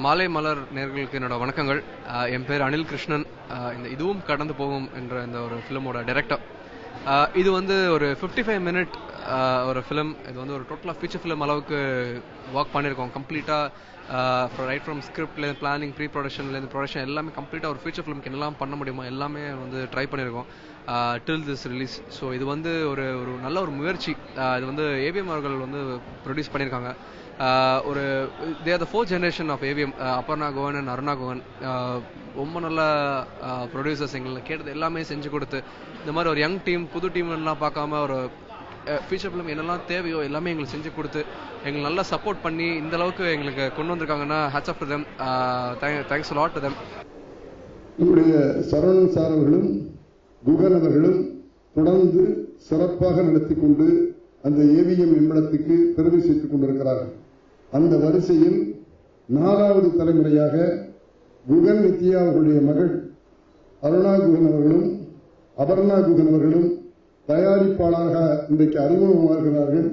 மாலை மலர் நேர்களுக்கு என்னோட வணக்கங்கள். என் பேர் அனில் கிருஷ்ணன். இந்த இதுவும் கடந்து போகும் என்ற இந்த ஒரு ஃபிலிமோட டைரக்டர். இது வந்து ஒரு 55 மினிட் ஒரு ஃபிலிம். இது வந்து ஒரு டோட்டலாக ஃபீச்சர் ஃபிலிம் அளவுக்கு ஒர்க் பண்ணியிருக்கோம். கம்ப்ளீட்டாக ரைட் ஃப்ரம் ஸ்கிரிப்ட்லேருந்து பிளானிங், ப்ரீ ப்ரொடக்ஷன்லேருந்து ப்ரொடக்ஷன் எல்லாமே கம்ப்ளீட்டாக ஒரு ஃபீச்சர் ஃபிலிம்க்கு என்னெல்லாம் பண்ண முடியுமோ எல்லாமே வந்து ட்ரை பண்ணியிருக்கோம் டில் திஸ் ரிலீஸ். ஸோ இது வந்து ஒரு நல்ல ஒரு முயற்சி. இது வந்து ஏவிஎம் அவர்கள் வந்து ப்ரொடியூஸ் பண்ணியிருக்காங்க. ஒரு they are the 4th generation of AVM. Aparna Guhan and Aruna Guhan ரொம்ப நல்ல ப்ரொடியூசர்ஸ். எங்களை கேட்டது எல்லாமே செஞ்சு கொடுத்து இந்த மாதிரி ஒரு யங் டீம், புது டீம்லாம் பார்க்காம ஒரு ஃபீச்சர் ஃபிலிம் என்னெல்லாம் தேவையோ எல்லாமே எங்களுக்கு செஞ்சு கொடுத்து எங்களுக்கு நல்லா சப்போர்ட் பண்ணி இந்த அளவுக்கு எங்களுக்கு கொண்டு வந்திருக்காங்கன்னா hats off to them. Thanks lot to them. நம்முடைய சரவணன் சார் அவர்களும் குகன் அவர்களும் தொடர்ந்து சிறப்பாக நடத்தி கொண்டு அந்த ஏவிஎம் நிறுவனத்துக்கு பெருமை சேர்த்துக் கொண்டிருக்கிறார்கள். அந்த வரிசையில் 4வது தலைமுறையாக குகன் நித்யா அவர்களுடைய மகள் அருணா குஹன் அவர்களும் அபர்ணா குஹன் அவர்களும் தயாரிப்பாளராக இன்றைக்கு அறிமுகமாகிறார்கள்.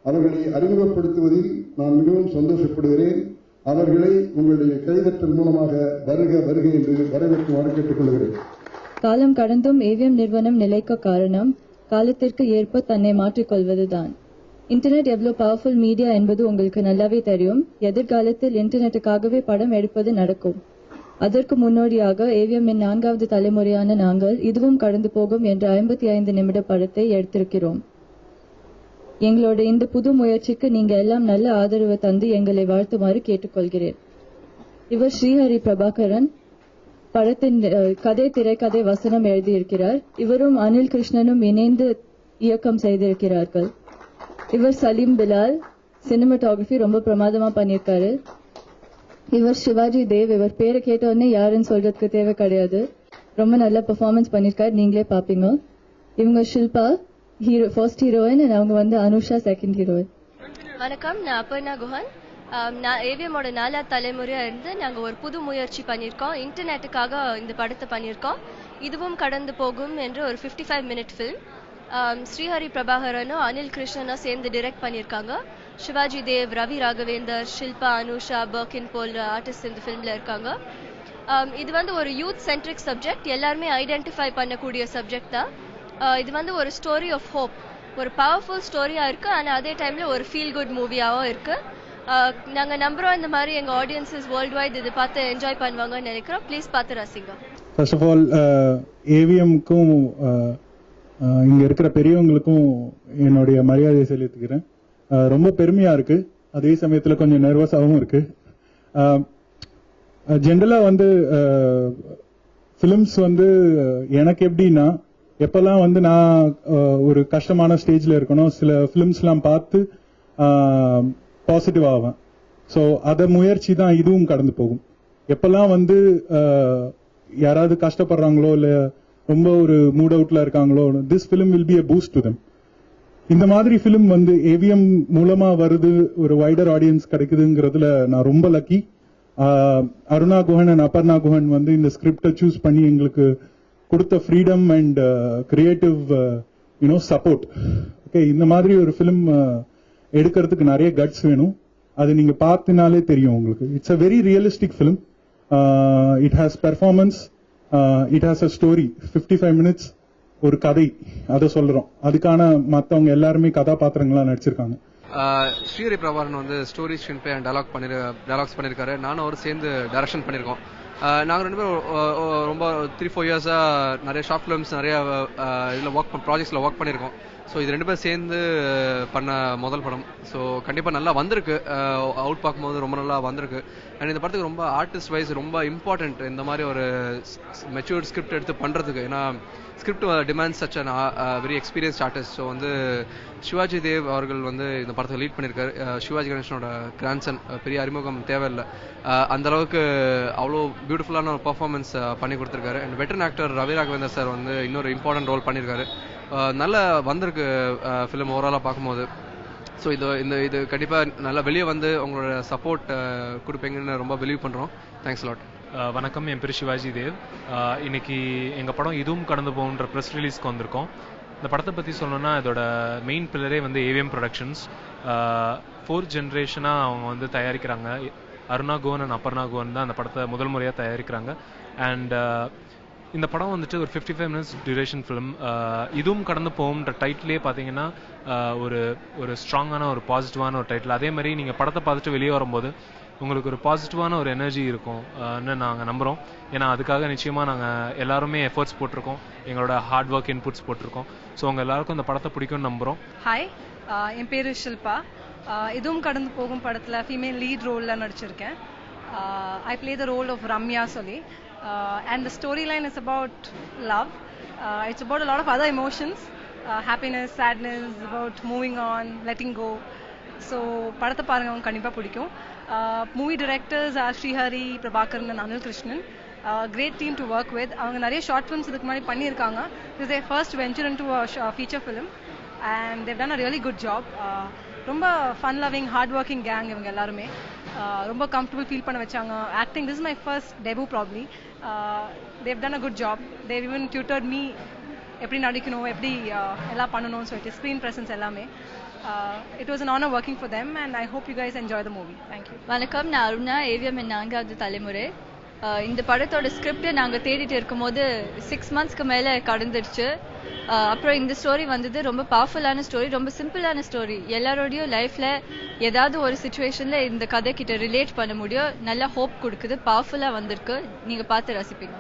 அவர்களை அறிமுகப்படுத்துவதில் நான் மிகவும் சந்தோஷப்படுகிறேன். அவர்களை உங்களுடைய கைதட்டல் மூலமாக வருக வருக என்று வரவேற்குமாறு கேட்டுக் கொள்கிறேன். காலம் கடந்தும் ஏவிஎம் நிறுவனம் நிலைக்க காரணம் காலத்திற்கு ஏற்ப தன்னை மாற்றிக்கொள்வதுதான். இன்டர்நெட் எவ்வளவு பவர்ஃபுல் மீடியா என்பது உங்களுக்கு நல்லாவே தெரியும். எதிர்காலத்தில் இன்டர்நெட்டுக்காகவே படம் எடுப்பது நடக்கும். அதற்கு முன்னோடியாக ஏவிஎம்மின் 4வது தலைமுறையான நாங்கள் இதுவும் கடந்து போகும் என்ற 55 நிமிட படத்தை எடுத்திருக்கிறோம். எங்களோட இந்த புது முயற்சிக்கு நீங்க எல்லாம் நல்ல ஆதரவு தந்து எங்களை வாழ்த்துமாறு கேட்டுக்கொள்கிறேன். இவர் ஸ்ரீஹரி பிரபாகரன். படத்தின் கதை, திரைக்கதை, வசனம் எழுதியிருக்கிறார். இவரும் அனில் கிருஷ்ணனும் இணைந்து இயக்கம் செய்திருக்கிறார்கள். இவர் சலீம் பிலால். சினிமாட்டோகிராஃபி ரொம்ப பிரமாதமா பண்ணியிருக்காரு. இவர் சிவாஜி தேவ். இவர் பேரை கேட்ட உடனே யாருன்னு சொல்றதுக்கு தேவை கிடையாது. ரொம்ப நல்ல பெர்ஃபார்மன்ஸ் பண்ணிருக்காரு, நீங்களே பாப்பீங்க. இவங்க ஷில்பா ஃபர்ஸ்ட் ஹீரோயின், அவங்க வந்து அனுஷா செகண்ட் ஹீரோயின். வணக்கம், நான் அபர்ணா குஹன். நான் ஏவிஎம்மோட 4வது தலைமுறையா இருந்து நாங்கள் ஒரு புது முயற்சி பண்ணியிருக்கோம். இன்டர்நெட்டுக்காக இந்த படத்தை பண்ணியிருக்கோம். இதுவும் கடந்து போகும் என்று ஒரு 55 மினிட் ஃபில்ம். ஸ்ரீஹரி பிரபாகரனும் அனில் கிருஷ்ணனும் சேர்ந்து டிரெக்ட் பண்ணியிருக்காங்க. சிவாஜி தேவ், ரவி ராகவேந்தர், ஷில்பா, அனுஷா, பர்கின் போல் ஆர்டிஸ்ட் இந்த ஃபிலிமில் இருக்காங்க. இது வந்து ஒரு யூத் சென்ட்ரிக் சப்ஜெக்ட். எல்லாருமே ஐடென்டிஃபை பண்ணக்கூடிய சப்ஜெக்ட் தான். இது வந்து ஒரு ஸ்டோரி ஆஃப் ஹோப். ஒரு பவர்ஃபுல் ஸ்டோரியாக இருக்குது, ஆனால் அதே டைமில் ஒரு ஃபீல் குட் மூவியாகவும் இருக்குது. நாங்கள் நம்புகிறோம் இந்த மாதிரி எங்கள் ஆடியன்ஸஸ் வேர்ல்டு வைட் இது பார்த்து என்ஜாய் பண்ணுவாங்கன்னு நினைக்கிறோம். ப்ளீஸ் பார்த்து ரசிங்க. ஃபர்ஸ்ட் ஆஃப் ஆல் ஏவிஎம்க்கும் இங்கே இருக்கிற பெரியவங்களுக்கும் என்னுடைய மரியாதையை செலுத்திக்கிறேன். ரொம்ப பெருமையாக இருக்குது, அதே சமயத்தில் கொஞ்சம் நர்வஸாகவும் இருக்குது. ஜென்ரலாக வந்து ஃபிலிம்ஸ் வந்து எனக்கு எப்படின்னா, எப்போல்லாம் வந்து நான் ஒரு கஷ்டமான ஸ்டேஜில் இருக்கணும், சில ஃபிலிம்ஸ்லாம் பார்த்து பாசிட்டிவ் ஆவேன். ஸோ அதை முயற்சி தான் இதுவும் கடந்து போகும். எப்பெல்லாம் வந்து யாராவது கஷ்டப்படுறாங்களோ இல்லை ரொம்ப ஒரு மூட் அவுட்ல இருக்காங்களோ, this film will be a boost to them. இந்த மாதிரி ஃபிலிம் வந்து ஏவிஎம் மூலமா வருது, ஒரு வைடர் ஆடியன்ஸ் கிடைக்குதுங்கிறதுல நான் ரொம்ப லக்கி. அருணா குஹன் அண்ட் அபர்ணா குஹன் வந்து இந்த ஸ்கிரிப்டை சூஸ் பண்ணி எங்களுக்கு கொடுத்த freedom and creative support. Okay, இந்த மாதிரி ஒரு ஃபிலிம் எடுக்கிறதுக்கு நிறைய கட்ஸ் வேணும். அது நீங்க பார்த்தினாலே தெரியும் உங்களுக்கு. It's a very realistic film. It has performance, it has a story. 55 minutes ஒரு கதை, அதை சொல்றோம். அதுக்கான மற்றவங்க எல்லாருமே கதாபாத்திரங்களா நடிச்சிருக்காங்க. ஸ்ரீஹரி பிரபாகரன் வந்து story, screen play and dialogues பண்ணியிருக்காரு. நானும் அவர் சேர்ந்து டைரக்ஷன் பண்ணியிருக்கோம். நாங்கள் 2 பேரும் ரொம்ப 3-4 இயர்ஸாக நிறைய ஷார்ட் ஃபிலிம்ஸ், நிறைய இதில் ப்ராஜெக்ட்ஸில் ஒர்க் பண்ணியிருக்கோம். ஸோ இது 2 பேர் சேர்ந்து பண்ண முதல் படம். ஸோ கண்டிப்பாக நல்லா வந்திருக்கு. அவுட் பார்க்கும்போது ரொம்ப நல்லா வந்திருக்கு. அண்ட் இந்த படத்துக்கு ரொம்ப ஆர்டிஸ்ட் வைஸ் ரொம்ப இம்பார்ட்டன்ட் இந்த மாதிரி ஒரு மெச்சூர்ட் ஸ்கிரிப்ட் எடுத்து பண்ணுறதுக்கு. ஏன்னா script demands such an very experienced artist. So வந்து சிவாஜி தேவ் அவர்கள் வந்து இந்த படத்தை லீட் பண்ணியிருக்காரு. சிவாஜி கணேசனோட கிராண்ட்சன், பெரிய அறிமுகம் தேவையில்லை. அந்த அளவுக்கு அவ்வளோ பியூட்டிஃபுல்லான ஒரு பர்ஃபார்மன்ஸ் பண்ணி கொடுத்துருக்காரு. And veteran actor Ravi Raghavendra sir வந்து இன்னொரு இம்பார்ட்டன்ட் ரோல் பண்ணியிருக்காரு. நல்லா வந்திருக்கு ஃபிலிம் ஓவராலாக பார்க்கும்போது. ஸோ இது கண்டிப்பாக நல்லா வெளியே வந்து உங்களோட சப்போர்ட் கொடுப்பீங்கன்னு ரொம்ப பிலீவ் பண்ணுறோம். Thanks lot. வணக்கம், என் பேர் சிவாஜி தேவ். இன்னைக்கு எங்கள் படம் இதுவும் கடந்து போகுன்ற ப்ரெஸ் ரிலீஸ்க்கு வந்திருக்கோம். இந்த படத்தை பற்றி சொல்லணும்னா, இதோட மெயின் பில்லரே வந்து ஏவிஎம் ப்ரொடக்ஷன்ஸ். 4th ஜென்ரேஷனாக அவங்க வந்து தயாரிக்கிறாங்க. அருணா கோவன் அண்ட் அப்பர்ணா கோவன் தான் அந்த படத்தை முதல் முறையாக தயாரிக்கிறாங்க. அண்ட் இந்த படம் வந்துட்டு ஒரு 55 minutes டியூரேஷன் ஃபிலிம். இதுவும் கடந்து போகும்ன்ற டைட்டிலே பார்த்தீங்கன்னா ஒரு ஸ்ட்ராங்கான ஒரு பாசிட்டிவான ஒரு டைட்டில். அதே மாதிரி நீங்கள் படத்தை பார்த்துட்டு வெளியே வரும்போது உங்களுக்கு ஒரு பாசிட்டிவான ஒரு எனர்ஜி இருக்கும்னு நாங்கள் நம்புகிறோம். ஏன்னா அதுக்காக நிச்சயமாக நாங்கள் எல்லாருமே எஃபர்ட்ஸ் போட்டிருக்கோம், எங்களோட ஹார்ட் ஒர்க் இன்புட்ஸ் போட்டிருக்கோம். ஸோ உங்கள் எல்லாருக்கும் இந்த படத்தை பிடிக்கும்னு நம்புகிறோம். ஹாய், என் பேர் ஷில்பா. இதுவும் கடந்து போகும் படத்தில் ஃபீமேல் லீட் ரோலில் நடிச்சிருக்கேன். I play the role of Ramya Soli, and the storyline is about love. It's about a lot of other emotions, happiness, sadness, about moving on, letting go. So படத்தை பாருங்க, அவங்க கண்டிப்பாக பிடிக்கும். Movie directors R Srihari, Prabhakaran and Anil Krishnan. Great team to work with. அவங்க நிறைய short films இதுக்கு முன்னாடி பண்ணியிருக்காங்க. This is their first venture into a feature film and they've done a really good job. ரொம்ப fun loving hard working gang இவங்க எல்லாருமே. ரொம்ப comfortable feel பண்ண வச்சாங்க. Acting, this is my first debut probably. They done a good job. They even tutored me எப்படி நடிக்கணும், எப்படி எல்லாம் பண்ணணும்னு சொல்லிட்டு ஸ்க்ரீன் ப்ரெசன்ஸ் எல்லாமே. It was an honor working for them and I hope you guys enjoy the movie. Thank you. வணக்கம், நான் Aruna, AVM 4வது தலைமுறை. இந்த படத்தோட ஸ்கிரிப்டை நாங்கள் தேடிட்டு இருக்கும்போது 6 monthsக்கு மேலே கடந்துடுச்சு. அப்புறம் இந்த ஸ்டோரி வந்தது. ரொம்ப பவர்ஃபுல்லான ஸ்டோரி, ரொம்ப சிம்பிளான ஸ்டோரி. எல்லாரோடையும் லைஃப்ல ஏதாவது ஒரு சுச்சுவேஷன்ல இந்த கதை கிட்ட ரிலேட் பண்ண முடியும். நல்ல ஹோப் கொடுக்குது, பவர்ஃபுல்லா வந்திருக்கு. நீங்க பார்த்து ரசிப்பீங்க.